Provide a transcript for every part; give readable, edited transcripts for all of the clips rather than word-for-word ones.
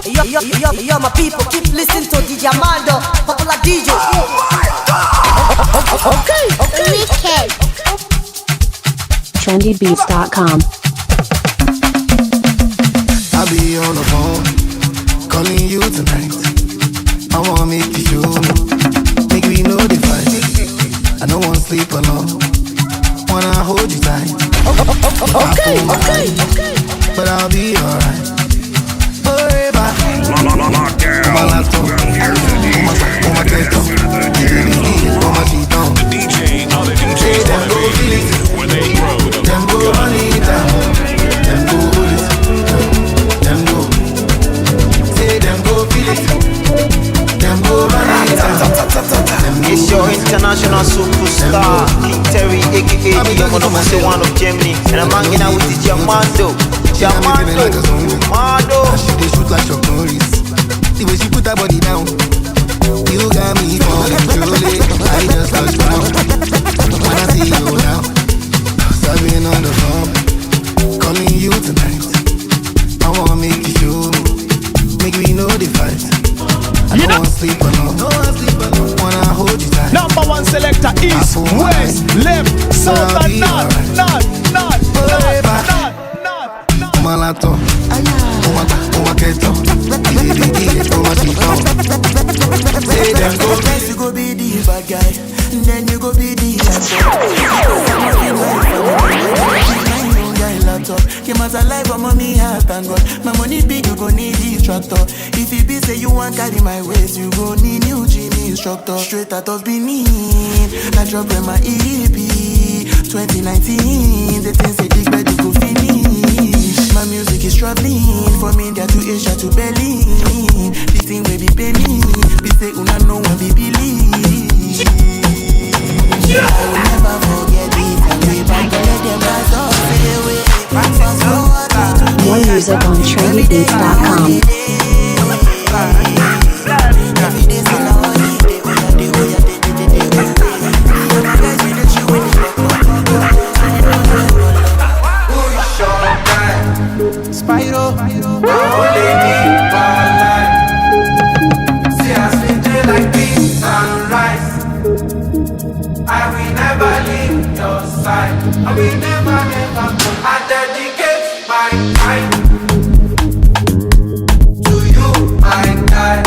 Yo, my people, keep listening to DJ Armando, popular DJ. Okay. Wicked. trendybeats.com. I'll be on the phone, calling you tonight. I wanna make you show me, make me know the fight. I don't wanna sleep alone, wanna hold you tight. Okay. But I'll be alright. Forever. The DJ, other DJs on the radio, where they grow the Them go run it down. Them go hold it. Them go. Say them go feel it. Them go run it down. It's your international superstar, King Terry, aka the young one of Germany, and I'm hanging out with DJ Armando. Armando. She dey shoot like Chuck Norris. The way she put her body down, you got me falling truly. I just lost ground when I see you now. Serving on the phone, calling you tonight. I wanna make you show me, make me know the fight. I don't wanna sleep alone, wanna hold you tight. Number one selector, east, west, left, south, and north. Malato, Oma Keto, Oma Chito. Say them go. First you go be the bad guy, then you go be the laptop. Came as alive, I'm on me heart, thank God. My money big, you go need the tractor. If you be say you want carry my waist, you go need new Genie instructor. Straight out of Benin, I drop in my EP 2019. The things they dig, but you go finish. My music is traveling from India to Asia to Berlin. This thing will be penny. Be say una know when we believe. I will never forget this. And we back to let them rise up. More music on trendybeats.com. Spyro, only me for life. See us day like this sunrise. I will never leave your side. I will never go. I dedicate my time to you, my guy.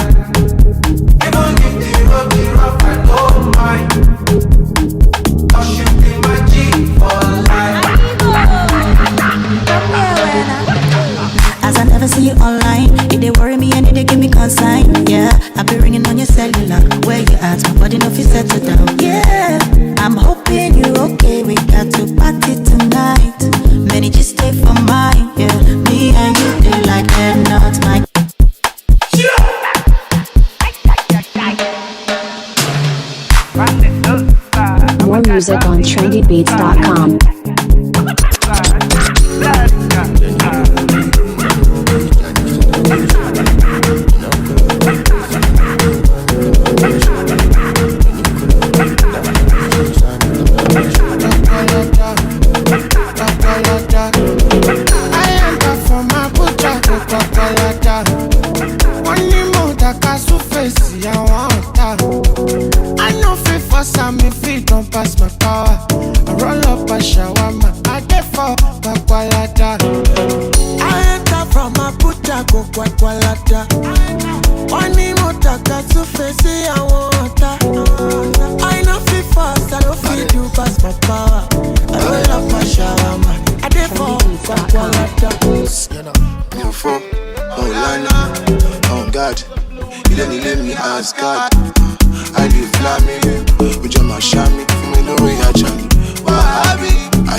Even if the road be rough, I don't mind. Cause you be my G for life. As I never see you online, it they worry me and it they give me consign. Yeah, I be ringing on your cellular. Where you at? My body no fit settle down. Yeah, I'm hoping you okay. We got to party tonight. Many just stay for mine. Yeah, me and you they like they're not my. More music on trendybeats.com. Pass my power. I roll up a shawarma. I get for Bakwalata. I enter from Abuja, go Bakwalata. Money motaka to face I want. I know fit fast, I don't fit you pass my power. I roll up a shawarma. I get for Bakwalata. You from Olana, oh God, you didn't let me ask God. I live flaming, with your mashami, me no way I jam. I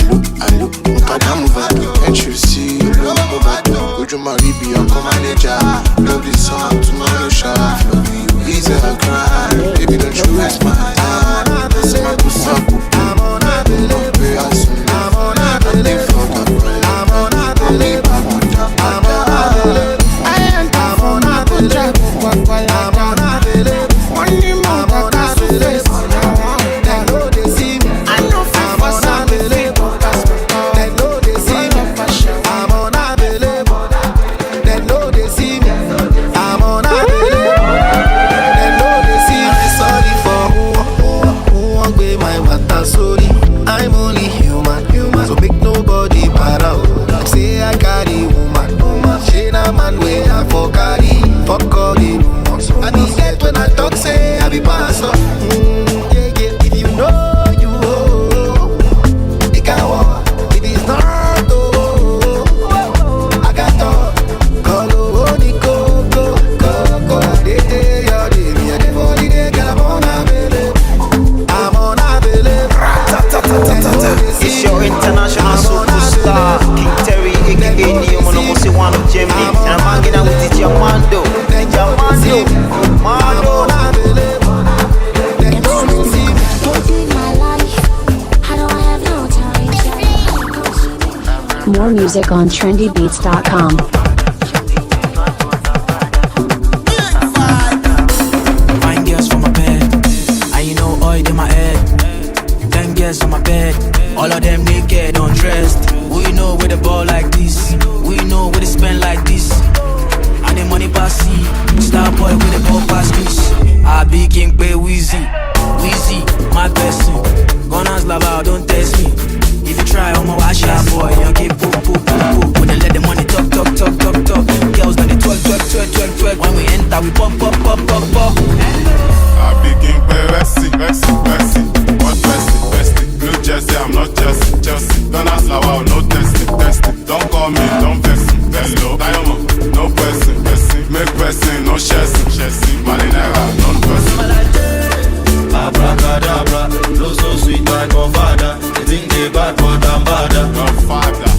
look, Mukada move back. Can't you see, you look back. Go to my baby, I'm come manager. Love this song, tomorrow shot. Love you, easy and cry. Baby, don't you waste my time. This is my pussy, I'm on a delay. I'm on a delay. I'm on a delay. I'm on a delay. I enter from Abuja, go Bakwalata. I'm on a delay. Money motaka to face I want. I know fit for some delay. They know they see me. I'm on a delay. They know they see me. music on trendybeats.com. Fine girls for my bed, and you know oil in my head. 10 girls on my bed, all of them naked, undressed. We know where the ball like this, we know where they spend like this. And the money pass see, star boy with the ball pass this. I be king pay Weezy, my person. Gunners lava, don't test me. If you try, I'm a wash out boy. You keep poop. When they let the money talk. Girls got the twerk. When we enter, we pop. I be king pay Messi. What Messi? New Jersey, I'm not Chelsea. Gunners lava, no testing. Don't call me, don't vex me. Hello, Diamond, no person. Make person, no chasing. Marinera, non person. Abracadabra, flow so sweet like Godfather. They think they bad but I'm badder. Godfather.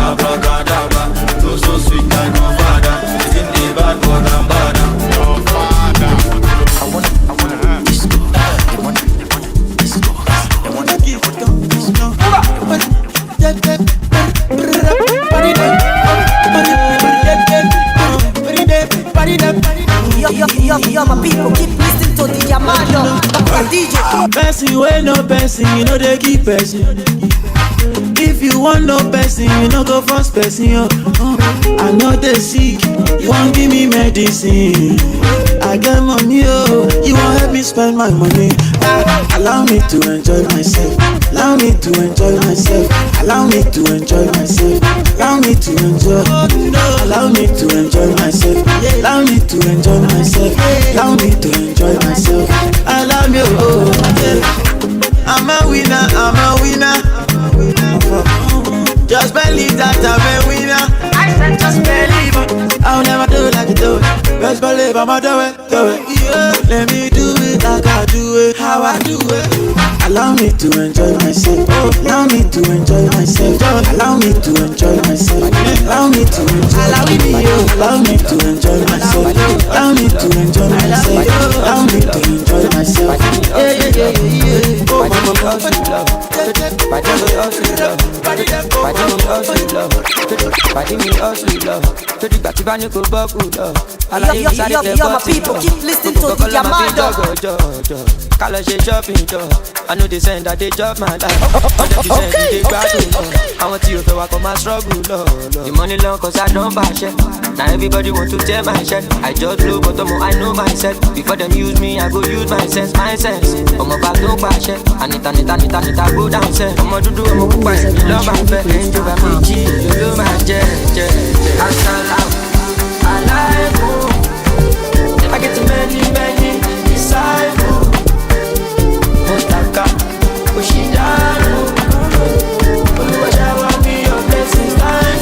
Abracadabra, flow so sweet like Godfather. They think they bad but I'm badder. Godfather. I wanna disco. They wanna disco. They wanna give it up. Disco. Yo, my people, keep listening to DJ Amado. DJ. Person wey no person, you know they keep person. If you want no person, you know go first person. I know they sick, you won't give me medicine. I get money, you won't help me spend my money. Allow me to enjoy myself. Allow me to enjoy myself. Allow me to enjoy myself. Allow me to enjoy. Allow me to enjoy myself. Allow me to enjoy myself. Allow me to enjoy myself. Allow me, I'm a winner. Just believe that I'm a winner. I said just believe it. I'll never do it like you do it. Best believe I'ma do it. Yeah. Let me do it like I do it, how I do it. Allow me to enjoy myself. Allow me to enjoy myself. Allow me to enjoy myself. Allow me to enjoy. Allow me to enjoy myself. Allow me to enjoy myself. Allow me to enjoy myself. Yeah. Oh, mama, Yo, my people, keep listening to DJ Amado. I know they send that they job my life. Okay. I want you to walk on my struggle, the money long cause I don't buy shit. Now everybody want to tell my shit. I just blow but I know myself. Before them use me, I go use my sense. I'm about to buy shit. I need go downstairs. I'm gonna do I'm gonna buy it. Love my bed, angel by me, G. You love my jet. I like you. I get to many disciples. Motaka, Ushidano. Shower me your blessings, carry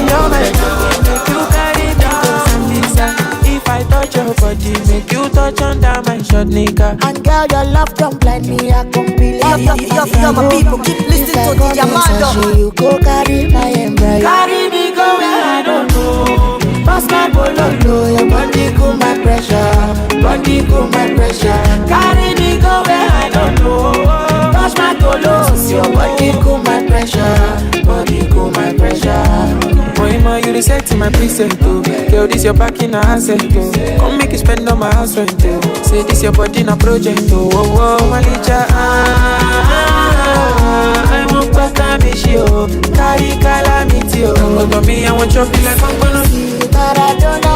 your make you carry down. If I touch your body, make you touch under my shirt, nigga. And girl, your love don't blind me, I completely. Yo, my people, keep listening to DJ Amado. You go carry my embryo. Carry me go where I don't know. Pass my bololo, your body cool my pressure. Carry me go where I don't know. Touch my tolos, your body cool my pressure. Moima, you reset to my preset, oh. Girl, this your back in a asset, oh. Come make you spend on my house rent, oh. Say this your body in a project, oh. Oh, Malicha, I won't pass me, oh. Carry calamity, oh. Come to me, I want you to be like I'm gonna see Maradona,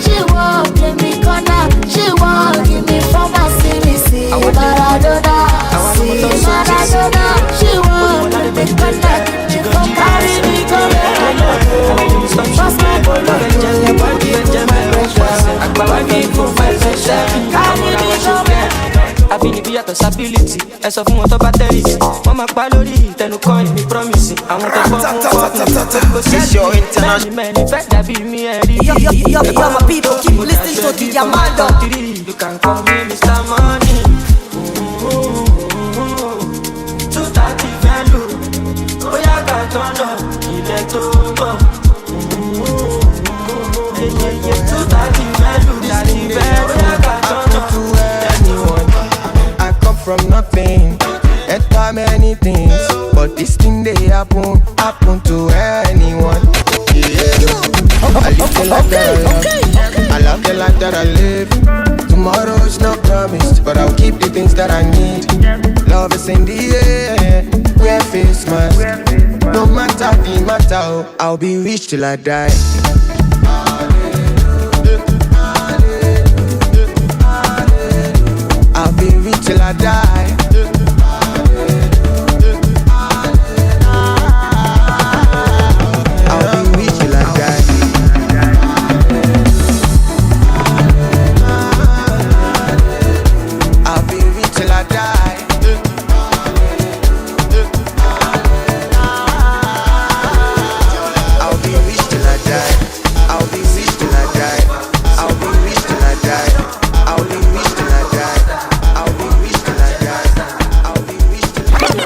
she won't play me corner, she won't give me former, see Maradona, she won't play me corner. carry me go where I don't know. Pass my bolo, your body cool my pressure. Carry me go where Ability yàtọ̀ stability. Ẹ sọ fún wọn tó bá tẹ̀lé sí. Wọ́n máa pa lórí ìtẹnu kan ìmí promise. Àwọn tó fọ́ fún fọ́ọ̀kì. Mẹ́ni fẹ́ dàbí mi ẹ̀rí. Yo, my people, keep listening to DJ Amado. You can call me Mr. Money. 230 value. Bóyá ká tọ́nà ilẹ̀ tó bọ̀. 230 value. Dàdí bẹ́ẹ̀ bóyá ká tọ́nà. From nothing, enter remember many things, but this thing they happen to anyone. I live the life that I love. I love the life that I live. Tomorrow is not promised, but I'll keep the things that I need. Love is in the air, wear face mask. No matter the matter, I'll be rich till I die. I'll be rich till I die. I'll be rich till I die. I'll be rich till I die. I'll be rich till I die. I'll be rich till I die. I'll be rich till I die. I'll be rich till I die. I'll be rich till I die. I'll be rich till I die.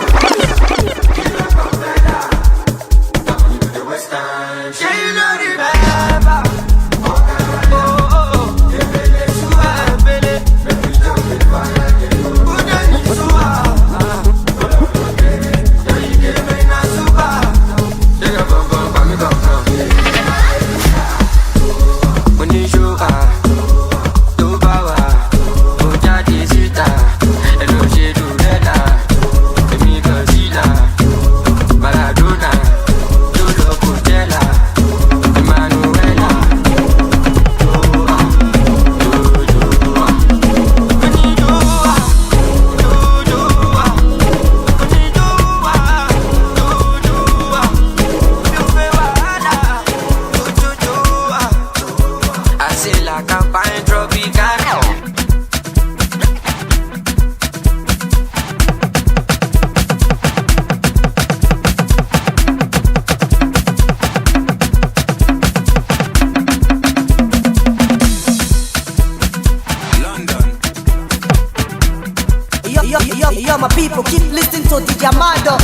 Yeah, you know the vibe. Yo, my people, keep listening to DJ Amado.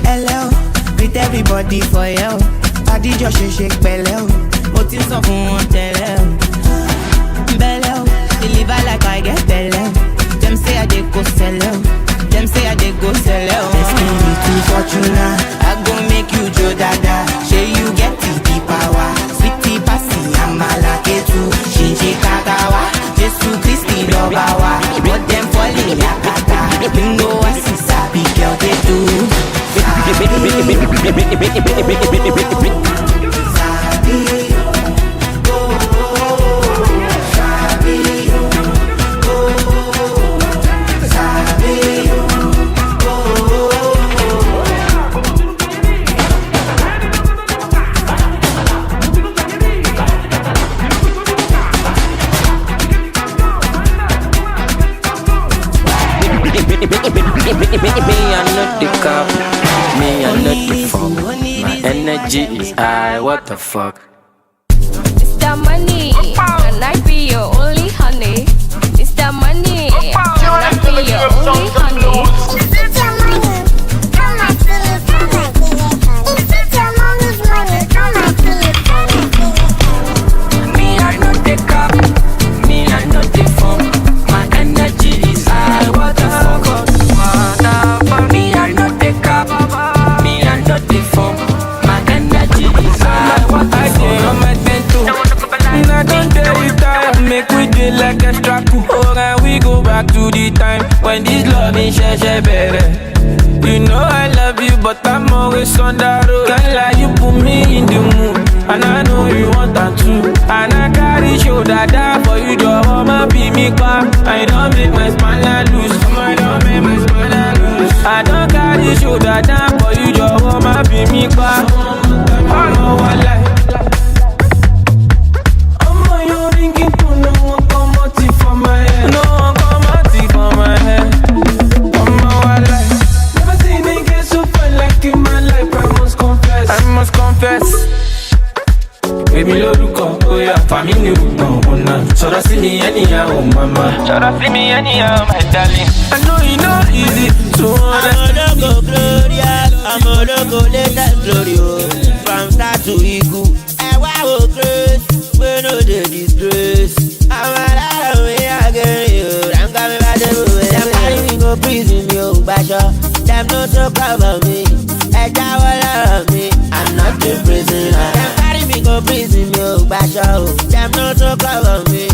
Hello, with everybody for you. Adi just shake bello. But it's so fun tell bello. Deliver like I get bello. Them say I dey go sell out. Them say I dey go sell out. Destiny to fortuna. I go make you Joe Dada. Say you get the power. Sweetie passy, I'm malaketu. Shinji kagawa. Jesus Christi lobawa. But them falling yakata. You know I see sabi girl they do. Me, I'm not the cop. Me, I'm not the fuck. My energy is high. What the fuck? It's the money, and I be your only honey. It's the money, and I be your only honey. Me, I'm not the cop. Me, I'm not the fuck. My energy is high. What the fuck? Me, I'm not the cop. Me, I'm not the fuck. My energy is high. What the fuck? I don't tell you time, make we do like a strap. Oh, and we go back to the time when this love is share better. You know I love you, but I'm always on the road. Can't lie, you put me in the mood, and I know you want that too. And I carry shoulder down for you, just wanna be me back. I don't make my spine loose. I don't make my spine loose. I don't carry shoulder down for you, just wanna be me back. I know what life. Baby, look up, oh yeah, family, no, so see me anyhow, mama. So see me anyhow, my darling. I know you know easy to I'm a logo glorious, I'm a logo latest glorious. From start to equal, I wow grace, we know the disgrace. I'm a lot of way again, I'm coming back to the way. I'm carrying up. prison, yo, basho. Them no talk about me. I love me. I'm not a prisoner. Them carry me go prison, yo, basho. Them no talk about me.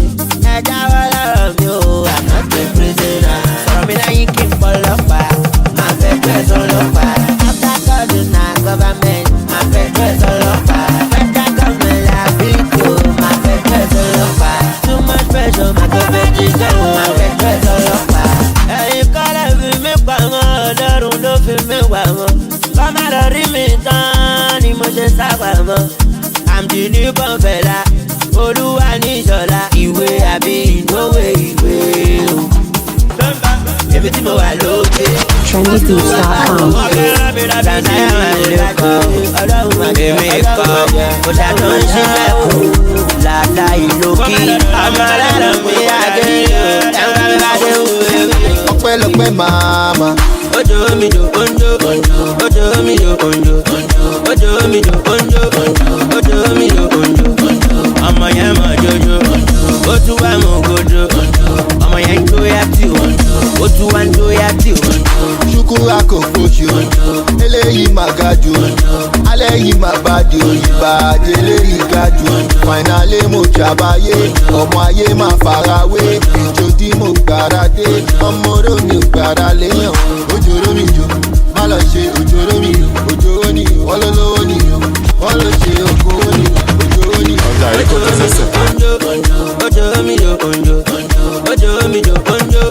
I love me, oh, I'm not a prisoner. From me now you keep full of fire. My favorite all of fire. After God is not government. My favorite all of fire. Better government like people. My favorite all of fire. Too much pressure, my government is down. My favorite all of fire. Ẹ̀yin kọ́lẹ̀ fi mí pamọ́, Ọlọ́run ló fi mí wà mọ́. Kọ́má lọ rí mi tán ni mo ṣe sá pamọ́. I'm the newborn fella, Olúwa ní ìṣọ̀lá. Ìwé àbí ìnáwó ìwé o. Èmi tí mo wà lókè. trendybeats.com. Èmi kọ́, mo ṣàtọ̀ ń ṣílẹ̀kùn. Làdá ìlókì, ọmọ aláàrọ̀ mi àgé. Ẹ̀wọ̀n mi bá dé wù mí. Ọpẹ́lọpẹ́ màmá. Ojo mi do onjo, ojo mi do onjo, ojo mi do onjo, ojo mi do onjo. Ọmọ yẹn mọ jojo, ó tún wá mọ gojo. Ọmọ yẹn ń jóyà tí o, ó tún wá ń jóyà tí o. Ṣukura kò fojú, eléyìí máa ga jù. Alẹ́ yìí máa bá di ìbàdí eléyìí ga jù. Fàìnàlé mo jàbáyé, ọmọ ayé máa farawé. Ìjó tí mo gbára dé, ọmọ oró mi gbára léyàn. Ojoro mi jo, má lọ ṣe ojoro mi o. Ojoro ni o, wọ́n ló lówó ni o. Wọ́n ló ṣe okòwò ni o. Ojoro ni o. Ọjà yìí kò tó sẹ́sẹ̀. Ojo mi do onjo, ojo mi do onjo,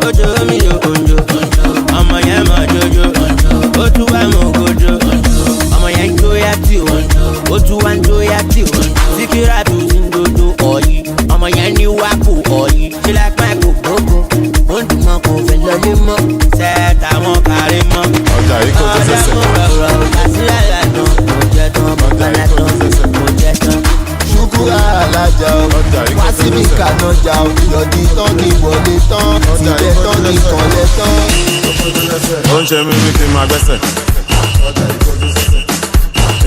ojo mi do onjo. Ọmọ yẹn mọ jojo, ó tún wá mọ gojo. Ọmọ yẹn ń jóyà tí o, ó tún wá ń jóyà tí o. Síkírà tó ti ń dodo ọ̀yí, ọmọ yẹn ní wákò ọ̀yí. Ṣé lápá kò gbogbo, ó ń dùn mọ́ kò fẹ́ lọlé mọ́. Sẹ́ẹ̀tà wọn kárí mọ́. Ọjà yìí kò tó sẹ́sẹ̀. Ọ̀rọ̀ kàṣílẹ̀ lànà, mo jẹ tán, mo kálẹ̀ tán, mo jẹ tán. Ṣukura alájà o, wá síbi kànájà o. Yọ̀dí tán ní wọlé tán, tìbẹ̀ tán ní kànlẹ̀ tán. Ó ń ṣe mí bí kí n máa gbẹ́sẹ̀.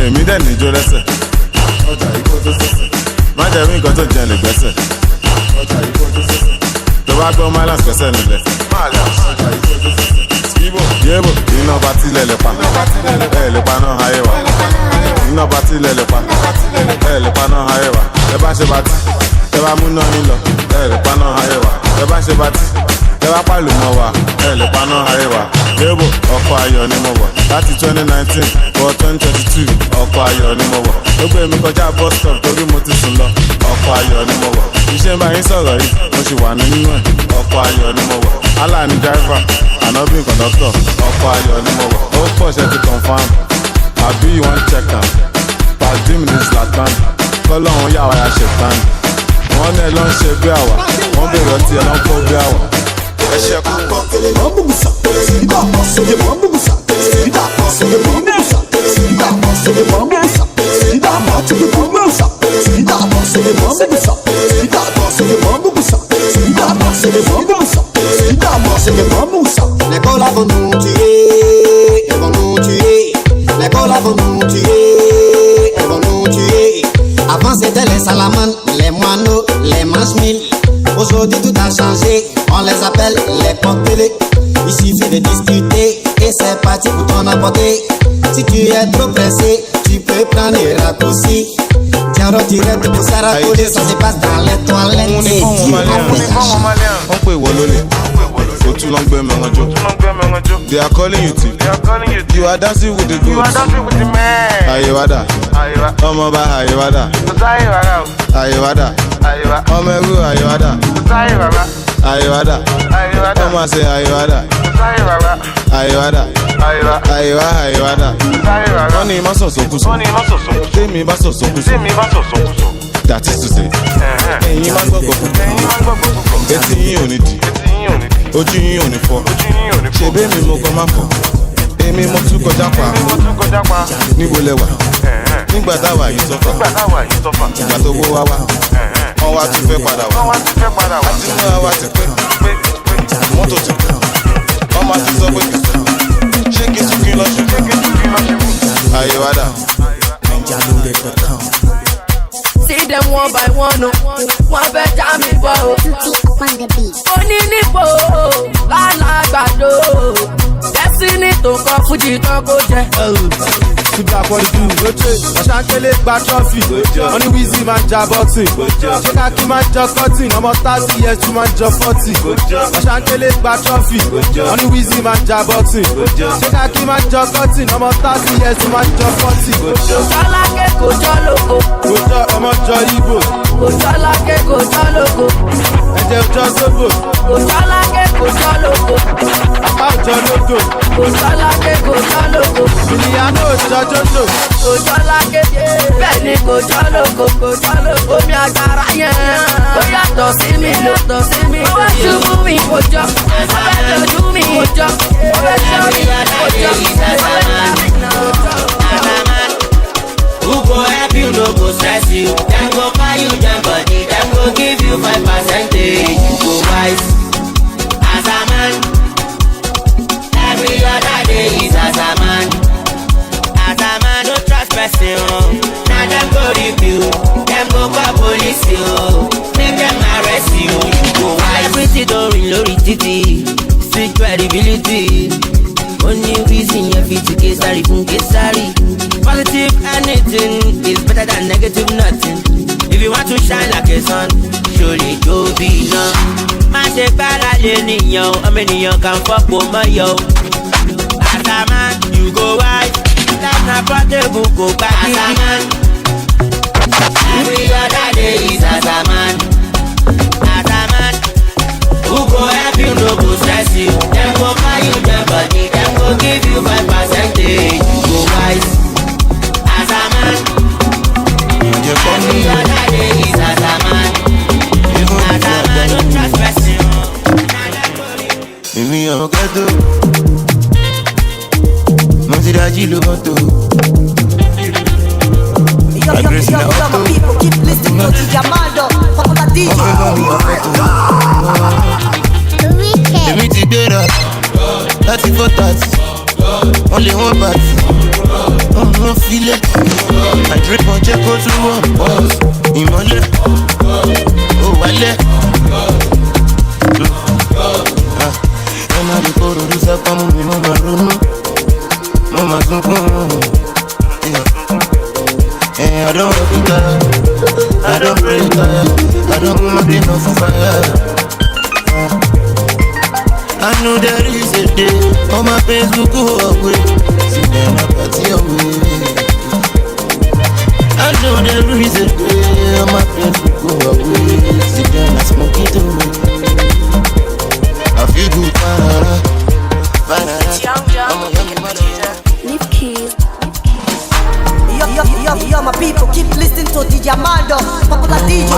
Èmi dẹ̀ níjó lẹ́sẹ̀. Má jẹ́ rí nǹkan tó jẹ lè gbẹ́sẹ̀. Tó bá gbọ́ Mylands gbẹ́sẹ̀ nílẹ̀. Yébò, iná bá tilẹ̀ lè pa. Ẹ lè pa náà ayé wa. Iná bá tilẹ̀ lè pa. Ẹ lè pa náà ayé wa. Ẹ bá ṣe bá tí. Ẹ bá mú náà nílọ. Ẹ lè pa náà ayé wa. Ẹ bá ṣe bá tí. Ẹ bá pàlù mọ́ wa. Ẹ lè pa náà ayé wa. Yébò, ọkọ̀ ayọ̀ ni mo wọ̀. Láti 2019 wọ 2022 ọkọ̀ ayọ̀ ni mo wọ̀. Ó gbé mi kọjá bus stop torí mo ti sùn lọ. Ọkọ̀ ayọ̀ ni mo wọ̀. Iṣẹ́ ń bá yín sọ̀rọ̀ yìí, mo sì wà nínú ẹ̀. Ọkọ̀ ayọ̀ ni mo wọ̀. Allah ni driver, Ànábì conductor. Ọkọ̀ ayọ̀ ni mo wọ̀. Ó pọ̀ ṣe ti confam. Àbí wọ́n check am. Pàdím ní Zlatan. Kọ́lọ́hún yà wá ya ṣètàn. Wọ́n ní ẹ ló ń ṣe bí àwà. Wọ́n bèrè ọtí ẹ ló ń kó bí àwà. Ẹ ṣe kú. Les colas vont nous tuer, elles vont nous tuer. Les colas vont nous tuer, elles vont nous tuer. Avant c'était les salamandres, les moineaux, les manches-mille. Aujourd'hui tout a changé, on les appelle les porte-télé. Il suffit de discuter et c'est parti pour ton apporter. Si tu es trop pressé, tu peux prendre les raccourcis. Tiens, direct pour Saracoler, ça se passe dans les toilettes. On est bon, on peut wallonner. Go too long, be mangajo. They are calling you tip. You are dancing with the goats. Ayewada. Omoba Ayewada. Ayewada. Omeru Ayewada. Ayewada. Oma say Ayewada. Ayewada. Ayewada. Money maso sokuso. Temi baso sokuso. That is to say. Ẹ̀yin máa gbọ́ gbogbo. Etí yín ò ní di. Ojú yín ò ní fọ́. Ṣebí èmi mo kọ́ máa fọ́. Èmi mo tún kọjá pa. Níbo lẹ wà? Nígbà táwa yìí sọ́fà. Ìgbà tó wó wá wá. Wọ́n wá tún fẹ́ padà wá. Àti mú àwa ti pẹ́. Mọ́tò ti pẹ́. Wọ́n máa ti sọ pé kìí sọ. Ṣé kí tún kí lọ ṣe? Ayéwádà. See them one by one, one better me bow. Only nipo, la la gbado. Destiny to come Fuji to go je. Sugar for the blue, Ashankele gba trophy. Only Wizzy man ja boxing. Shekaki man ja cutting. I'm 30 years to man ja 40. Ashankele gba trophy. Only Wizzy man ja boxing. Shekaki man ja cutting. I'm 30 years to man ja 40. Kojolake kojoloko. Kojo ọmọ jọ Igbo. Kojolake kojoloko. Ẹ̀jẹ̀ jọ Sóbò. Kojolake kojoloko. Apá jọ Lógo. Kojolake kojoloko. Ìlíyànó jọ Jojo. Kojolake bẹ́ẹ̀ni kojoloko. Kojoloko mi agbára yẹn. Ó yàtọ̀ sí mi lọ́tọ̀ sí mi. Ó bẹ́ ṣubú mi kojọ́. Ó bẹ́ tọ́jú mi kojọ́. Ó bẹ́ ṣọ́ mi kojọ́. Who go help you, no go stress you. Them go buy you jam body. Them go give you 5%. You go wise as a man. Every other day is as a man. As a man, no trust person. Now them go review. Them go call police you. Make them arrest you. You go wise. Everything don't reload it. Street credibility. Only reason you fit to get sorry from get sorry. Positive anything is better than negative nothing. If you want to shine like a sun, surely go be no. Man say para leniyo, ameniyo can fuck with my yo. As a man, you go wise. That's not portable, go back as a man. Every other day is as a man. As a man, who go help you, no go stress you. Them go buy you their body. Them go give you 5%. You go wise as a man. Every other day is as a man. As a man, don't trust person. Mimi on gâteau. Mon tirage le bateau. Yo, my people, keep listening to DJ Amado. Popular DJ. Èmi ti gbéra láti 4:30. Only one party. Ọmọ filẹ̀. Àdúrópọ̀ jẹ́ kó tún wọ̀ bọ́ọ̀s. Ìmọ̀lẹ̀. Ó wálẹ̀. Ẹ máa lè kóró orí sápá mú mi, mo máa ronú. Mo máa sunkún. I don't want to die. I don't pray tired. I don't want my day no fire. I know there is a day. All my pains will go away. See them up at your way. I know there is a day. All my pains will go away. See them as smoke it away. I feel good, fine. I'm a young man. Leave keys. Yo, my people, keep listening to DJ Amado, popular DJ.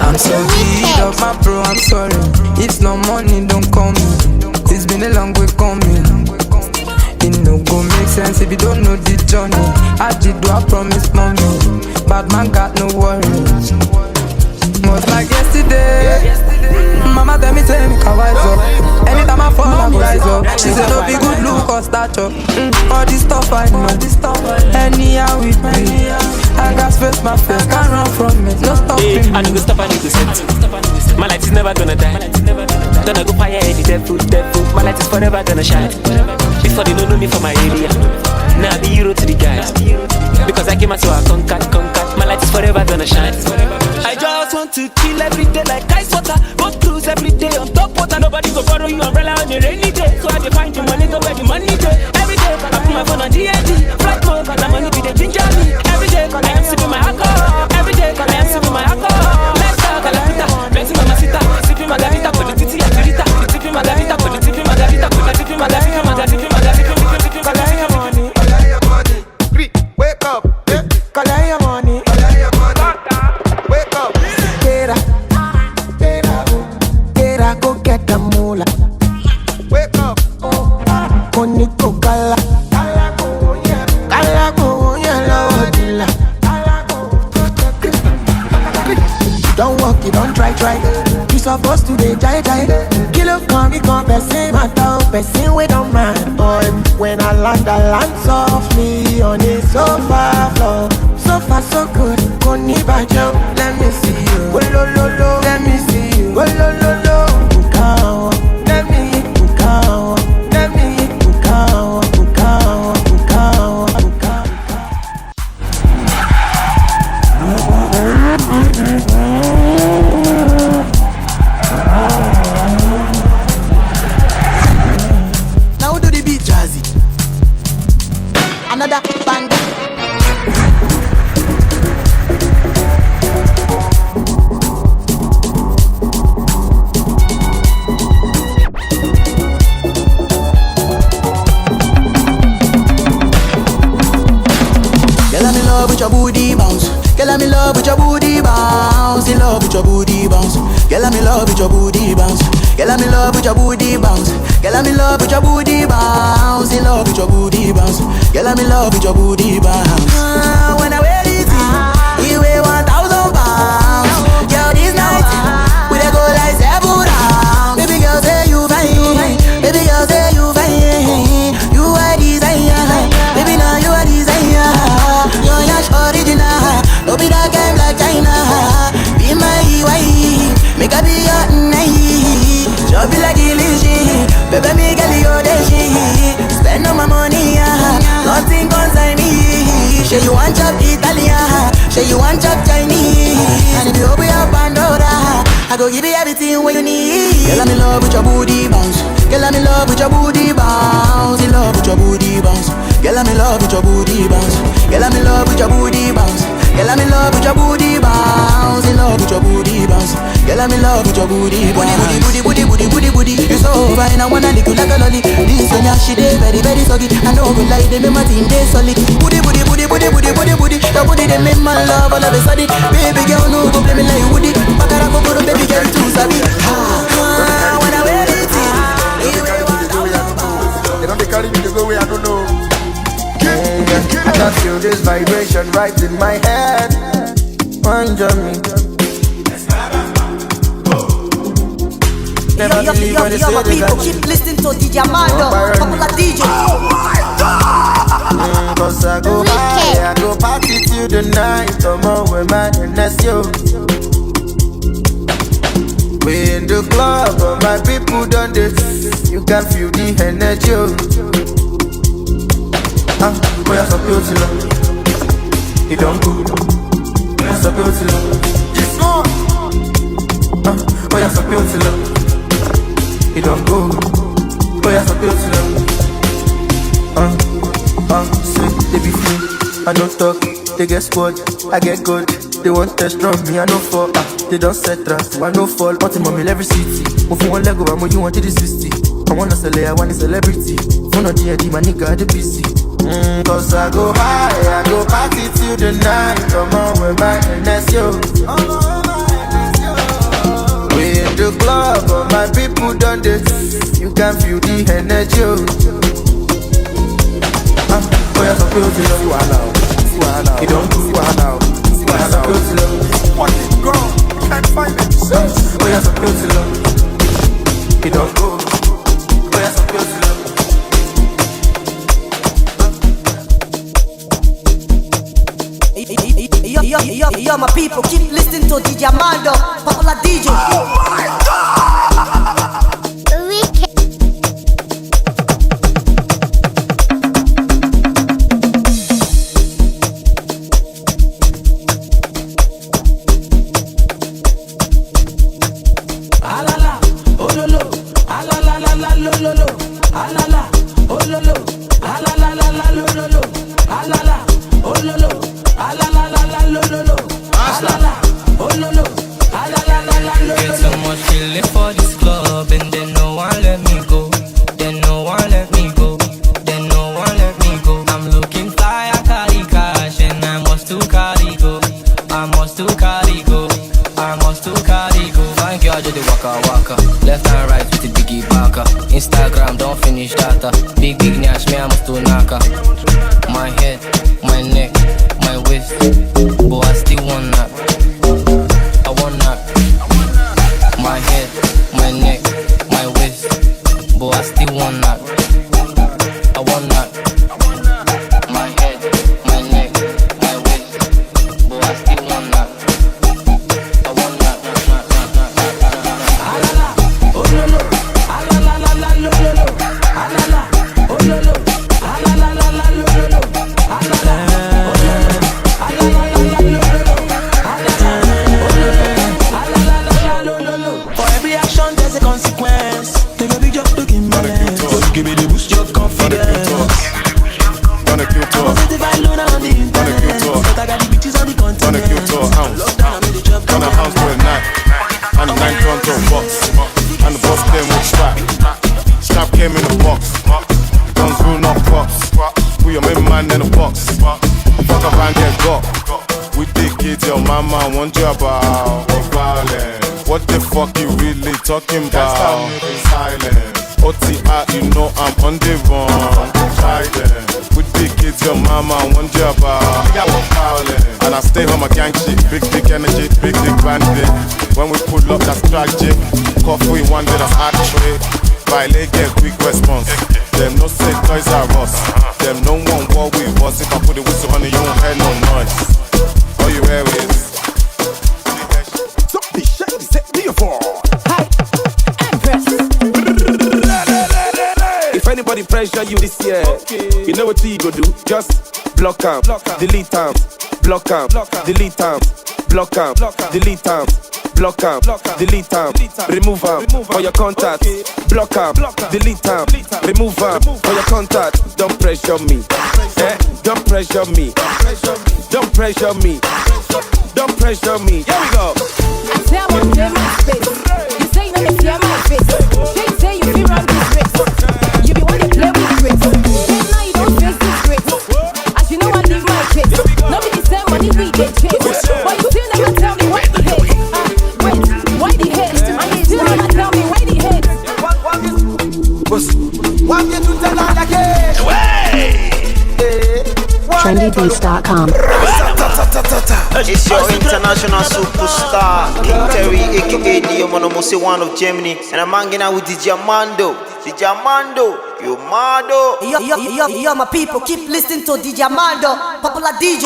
I'm so deep up, my bro, I'm sorry. If no money, don't call me. It's been a long way coming. It no go make sense if you don't know the journey. I did do I promise mommy, bad man got no worries. Was like yesterday. Mama tell me can wise up. Anytime I fall, I rise up. She said no be good look or stature. All this stuff I know. Anyhow we play. I got space, my face can't run from it. No stopping me. I need to stop, I need to set. My light is never gonna die. Gonna go fire any devil. My light is forever gonna shine. Before they don't know me from my area. Now I be hero to the guys. Because I came out so I conquered. My light is forever gonna shine. I just want to chill every day like ice water. Go cruise every day on top water. Nobody go borrow you umbrella on a rainy day. So I dey find the money, go where the money day. Every day, I put my phone on DAD. Flight mode, cause the money be the ginger me. Every day, I am sipping my alcohol. Every day, I am sipping my alcohol. Let's talk, Calafita. Benzi mamacita. Sipping margarita, put the titi and tirita. Sipping margarita, put the tipping margarita. Put the tipping margarita, sipping margarita, money. Wake up. Collect your money. Wake up. Get go get the moolah. Wake up. Koniko kala. Kala ko yellow dilla. Don't walk, you don't try. You supposed to be jai. Kilo come, person matter, person we don't mind. Boy, when I land softly on the sofa floor. So so far so good. Koni bajo, let me see you. Oh lo lo lo, let me see you. Oh lo lo lo, ukawa. Let me ukawa. Let me ukawa, ukawa, ukawa, ukawa. Now do the beat jazzy. Another bang. Girl, I'm in love with your booty bounce. Girl, I'm in love with your booty bounce. In love with your booty bounce. Girl, I'm in love with your booty bounce. Girl, I'm in love with your booty bounce. Girl, I'm in love with your booty bounce. In love with your booty bounce. Girl, I'm in love with your booty bounce. When I wear it, you weigh 1,000 pounds. Girl, this night we dey go like 7 rounds. Baby girl, say you fine. Baby girl, say you fine. You are desire. Baby, now you are desire. You're not original. Don't be that game like China. Be my wife. Make her be your night. Just be like illusion. Baby, me get you the shit. Spend all my money, nothing concern me. Say you want chop Italian. Say you want chop Chinese. And if you open your Pandora, I go give you everything what you need. Girl, I'm in love with your booty bounce. Girl, I'm in love with your booty bounce. In love with your booty bounce. Girl, I'm in love with your booty bounce. Girl, I'm in love with your booty bounce. Girl, I'm in love with your booty bounce. In love with your booty bounce. Girl, I'm in love with your booty bounce. Booty. You so fine, I wanna lick you like a lolly. This one, yeah, she dey very, very soggy. I know good like them in my team, they solid. Booty. Your booty, they make my love all of a sudden. Baby girl, no go play me like Woody. Bakara go go, baby girl, too sabi. When I wear it, they don't carry me to go where I don't know. I can feel this vibration right in my head. Wonder me. Yo, my people, keep listening to DJ Amando, popular DJ. Cause I go high, I go party till the night. Come on with my NS, yo. We in the club, but my people done this. You can feel the energy, yo. Boy, I'm so beautiful. You don't go. I'm so beautiful. This one. Boy, I'm so beautiful. You don't go. Boy, I'm so beautiful. Say they be free. I don't talk. They get squad. I get good. They want test from me. I know fall. They don't set trust. I know fall. But in my every city. Move one leg over, you want to the 60. I wanna sell it. I want a celebrity. Phone on D&D, my nigga, the PC. Cause I go high, I go party till the night. Come on with my NS, yo. We in the club, but my people done this. You can feel the energy, yo. Boy, I'm so beautiful. You are now. You don't do it now. Boy, I'm so beautiful. What is gone? Can't find it. Boy, I'm so beautiful. You don't go. Boy, I'm so beautiful. Yo, my people, keep listening to DJ Amando, popular DJ. Oh my God! Alala, oh lolo, alala la la lolo, alala, oh lolo, alala la la lolo, alala, oh lolo, alala la la lolo, alala, oh lolo, alala la la lolo. Get so much feeling for this club and then no one let me go. Then no one let me go. Then no one let me go. I'm looking fly, I carry cash and I must to carry go. I must to carry go. I must to carry go. Fine girl, just the waka. Left and right with the biggie baka. Instagram, don't finish data. Big nyash, me I must to naka. My head, my neck, my waist. But I still want that. I want that. My head, my neck, my waist. But I still want that. I want that. My head, my neck, my waist. Persona on the internet. But I got the bitches on the continent. Gonna kill to an ounce. Gonna house for a night. And the 9 tons of box. And the boss came with strap. Strap came in the box. Guns will not box. Put your main man in the box. Fuck up and get got. We dig it, your mama want you about violence. What the fuck you really talking about? Silence. OTI, you know I'm on the run. With the kids, your mama want you about violence. And I stay home, I gang shit. Big energy, big bandit. When we pull up, that's tragic. Coffee one day, that's hard trade. Violate, get quick response. Them no say toys are us. Them no one war with us. If I put the whistle on it, you won't hear no noise. All you hear is something shady set me for. If anybody pressure you this year, you know what you go do. Just block am, delete am, block am, delete am, block am, delete am, block am, delete am, remove am for your contact. Block am, delete am, remove am for your contact. Don't pressure me, don't pressure me, don't pressure me, don't pressure me. Here we go. I say I want to my space. You say you know me fear my face. They say you feel run this race. You be one to play with grace. Then now you don't face this grace. As you know I leave my case. Nobody send money we get chased. But you still never tell me why the hate. Wait, why the hate? And you still never tell me why the hate. What you do tell her again? trendybeats.com. It's your international superstar, King Terry, aka Diomonomose one of Germany, and I'm hanging out with DJ Mando. DJ Mando, you Mando. Yo, my people, keep listening to DJ Mando, popular DJ.